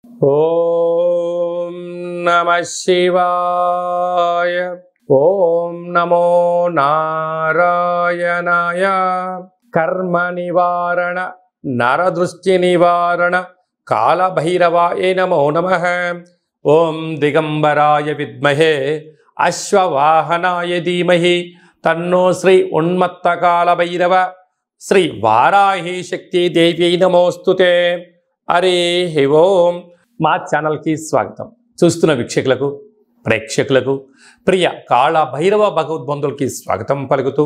ఓం నమః శివాయ. ఓం నమో నారాయణాయ. కర్మ నివారణ నరదృష్టి నివారణ కాళభైరవాయ నమో నమః. ఓం దిగంబరాయ విద్మహే అశ్వవాహనాయ ధీమహి తన్నో శ్రీ ఉన్మత్త కాళభైరవ శ్రీ వారాహి శక్తి దేవ్యై నమోస్తుతే. హరి ఓం. మా ఛానల్కి స్వాగతం. చూస్తున్న వీక్షకులకు, ప్రేక్షకులకు, ప్రియ కాళభైరవ భగవద్బంధులకి స్వాగతం పలుకుతూ,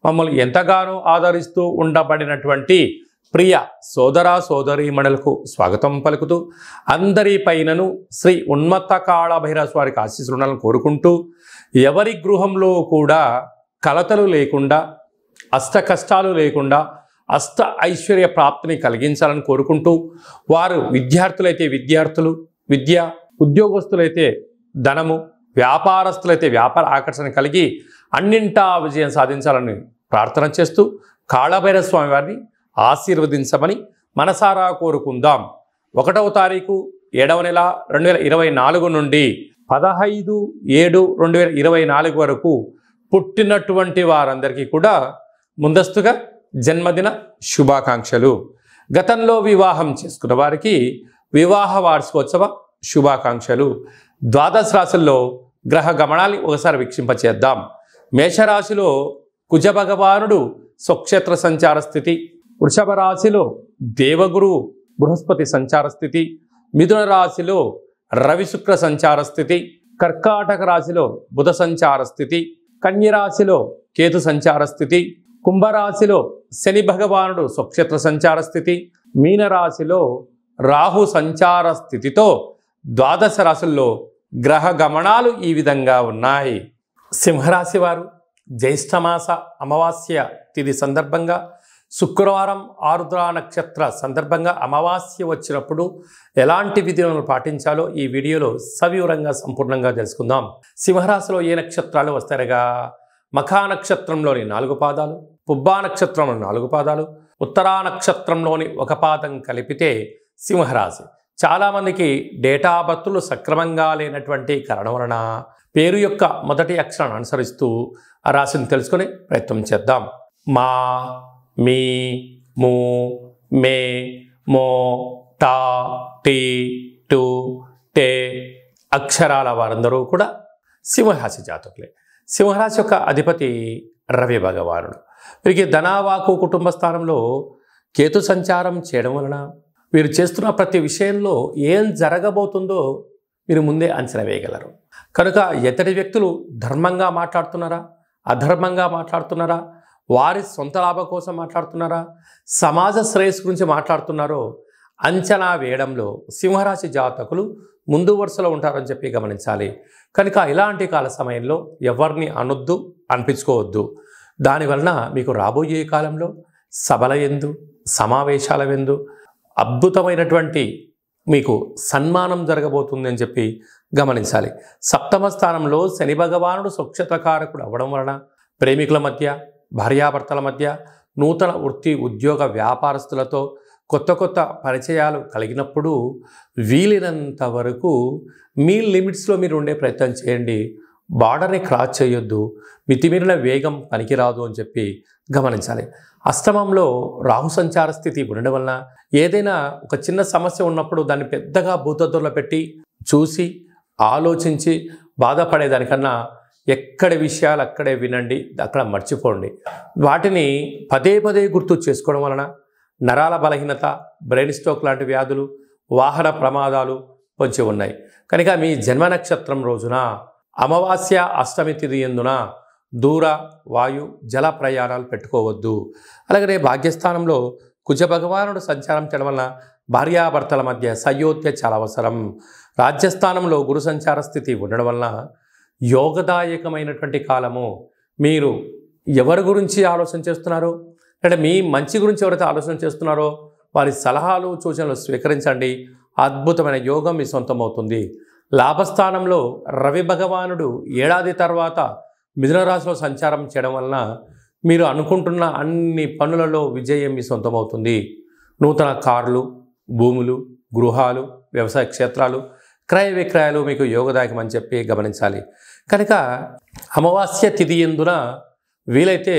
మమ్మల్ని ఎంతగానో ఆదరిస్తూ ఉండబడినటువంటి ప్రియ సోదర సోదరీమణులకు స్వాగతం పలుకుతూ, అందరిపైనను శ్రీ ఉన్మత్త కాళభైరవ స్వారికి ఆశీస్సులను కోరుకుంటూ, ఎవరి గృహంలో కూడా కలతలు లేకుండా, అష్ట కష్టాలు లేకుండా, అష్ట ఐశ్వర్య ప్రాప్తిని కలిగించాలని కోరుకుంటూ, వారు విద్యార్థులైతే విద్యార్థులు, ఉద్యోగస్తులైతే ధనము, వ్యాపారస్తులైతే వ్యాపార ఆకర్షణ కలిగి అన్నింటా విజయం సాధించాలని ప్రార్థన చేస్తూ, కాళభైరవ స్వామి వారిని ఆశీర్వదించమని మనసారా కోరుకుందాం. 1వ తారీఖు 7వ నెల 2024 నుండి 15/7/2024 వరకు పుట్టినటువంటి వారందరికీ కూడా ముందస్తుగా జన్మదిన శుభాకాంక్షలు. గతంలో వివాహం చేసుకున్న వారికి వివాహ వార్షికోత్సవ శుభాకాంక్షలు. ద్వాదశ రాశుల్లో గ్రహ గమనాన్ని ఒకసారి వీక్షింపచేద్దాం. మేషరాశిలో కుజ భగవానుడు స్వక్షేత్ర సంచార స్థితి, వృషభ రాశిలో దేవగురు బృహస్పతి సంచార స్థితి, మిథున రాశిలో రవి శుక్ర సంచార స్థితి, కర్కాటక రాశిలో బుధ సంచార స్థితి, కన్య రాశిలో కేతు సంచార స్థితి, కుంభరాశిలో శని భగవానుడు స్వక్షేత్ర సంచార స్థితి, మీనరాశిలో రాహు సంచార స్థితితో ద్వాదశ రాశుల్లో గ్రహ గమనాలు ఈ విధంగా ఉన్నాయి. సింహరాశి వారు జ్యేష్ఠమాస అమావాస్య తిథి సందర్భంగా శుక్రవారం ఆరుద్ర నక్షత్ర సందర్భంగా అమావాస్య వచ్చినప్పుడు ఎలాంటి విధులను పాటించాలో ఈ వీడియోలో సవివరంగా సంపూర్ణంగా తెలుసుకుందాం. సింహరాశిలో ఏ నక్షత్రాలు వస్తాయనగా మఖా నక్షత్రంలోని 4 పాదాలు, పుబ్బా నక్షత్రంలోని 4 పాదాలు, ఉత్తరా నక్షత్రంలోని 1 పాదం కలిపితే సింహరాశి. చాలామందికి డేటా బర్తులు సక్రమంగా లేనటువంటి కారణం వలన పేరు యొక్క మొదటి అక్షరాన్ని అనుసరిస్తూ ఆ రాశిని తెలుసుకునే ప్రయత్నం చేద్దాం. మా, మీ, ము, మే, మో, టా, టీ, టు, టే అక్షరాల వారందరూ కూడా సింహరాశి జాతకులే. సింహరాశి యొక్క అధిపతి రవి భగవానుడు. వీరికి ధనావాకు కుటుంబ స్థానంలో కేతు సంచారం చేయడం వలన వీరు చేస్తున్న ప్రతి విషయంలో ఏం జరగబోతుందో మీరు ముందే అంచనా వేయగలరు. కనుక ఎతడి వ్యక్తులు ధర్మంగా మాట్లాడుతున్నారా, అధర్మంగా మాట్లాడుతున్నారా, వారి సొంత లాభం కోసం మాట్లాడుతున్నారా, సమాజ శ్రేయస్సు గురించి మాట్లాడుతున్నారో అంచనా వేయడంలో సింహరాశి జాతకులు ముందు వరుసలో ఉంటారని చెప్పి గమనించాలి. కనుక ఇలాంటి కాల సమయంలో ఎవరిని అనొద్దు, అనిపించుకోవద్దు. దానివలన మీకు రాబోయే కాలంలో సభల యందు, సమావేశాల యందు అద్భుతమైనటువంటి మీకు సన్మానం జరగబోతుంది అని చెప్పి గమనించాలి. సప్తమ స్థానంలో శని భగవానుడు స్వక్షేత్రకారకుడు అవ్వడం వలన ప్రేమికుల మధ్య, భార్యాభర్తల మధ్య, నూతన వృత్తి ఉద్యోగ వ్యాపారస్తులతో కొత్త కొత్త పరిచయాలు కలిగినప్పుడు వీలైనంత వరకు మీ లిమిట్స్లో మీరు ఉండే ప్రయత్నం చేయండి. బార్డర్ని క్రాస్ చేయొద్దు. మితిమీరిన వేగం పనికిరాదు అని చెప్పి గమనించాలి. అష్టమంలో రాహు సంచార స్థితి ఉండడం వలన ఏదైనా ఒక చిన్న సమస్య ఉన్నప్పుడు దాన్ని పెద్దగా భూతద్దులో పెట్టి చూసి ఆలోచించి బాధపడేదానికన్నా ఎక్కడి విషయాలు అక్కడే వినండి, అక్కడ మర్చిపోండి. వాటిని పదే పదే గుర్తు చేసుకోవడం వలన నరాల బలహీనత, బ్రెయిన్ స్ట్రోక్ లాంటి వ్యాధులు, వాహన ప్రమాదాలు పొంచి ఉన్నాయి. కనుక మీ జన్మ నక్షత్రం రోజున అమావాస్య అష్టమి తిథి యందున దూర, వాయు, జల ప్రయాణాలు పెట్టుకోవద్దు. అలాగనే భాగ్యస్థానంలో కుజ భగవానుడు సంచారం చేయడం వలన భార్యాభర్తల మధ్య సయోధ్య చాలా అవసరం. రాజ్యస్థానంలో గురు సంచార స్థితి ఉండడం వలన యోగదాయకమైనటువంటి కాలము. మీరు ఎవరి గురించి ఆలోచన చేస్తున్నారో, అంటే మీ మంచి గురించి ఎవరైతే ఆలోచన చేస్తున్నారో వారి సలహాలు, సూచనలు స్వీకరించండి. అద్భుతమైన యోగం మీ సొంతమవుతుంది. లాభస్థానంలో రవి భగవానుడు ఏడాది తర్వాత మిథున రాశిలో సంచారం చేయడం వలన మీరు అనుకుంటున్న అన్ని పనులలో విజయం మీ సొంతమవుతుంది. నూతన కార్లు, భూములు, గృహాలు, వ్యవసాయ క్షేత్రాలు, క్రయ విక్రయాలు మీకు యోగదాయకం అని చెప్పి గమనించాలి. కనుక అమావాస్య తిథి యందున వీలైతే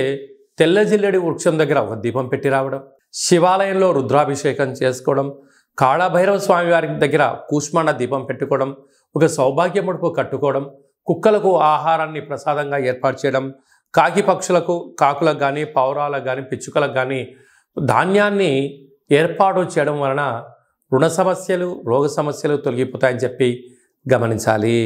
తెల్ల జిల్లెడి వృక్షం దగ్గర ఒక దీపం పెట్టి రావడం, శివాలయంలో రుద్రాభిషేకం చేసుకోవడం, కాళభైరవ స్వామి వారి దగ్గర కూష్మాండ దీపం పెట్టుకోవడం, ఒక సౌభాగ్య ముడుపు కట్టుకోవడం, కుక్కలకు ఆహారాన్ని ప్రసాదంగా ఏర్పాటు చేయడం, కాకి పక్షులకు, కాకులకు కానీ, పౌరాలకు కానీ, పిచ్చుకలకు కానీ ధాన్యాన్ని ఏర్పాటు చేయడం వలన రుణ సమస్యలు, రోగ సమస్యలు తొలగిపోతాయని చెప్పి గమనించాలి.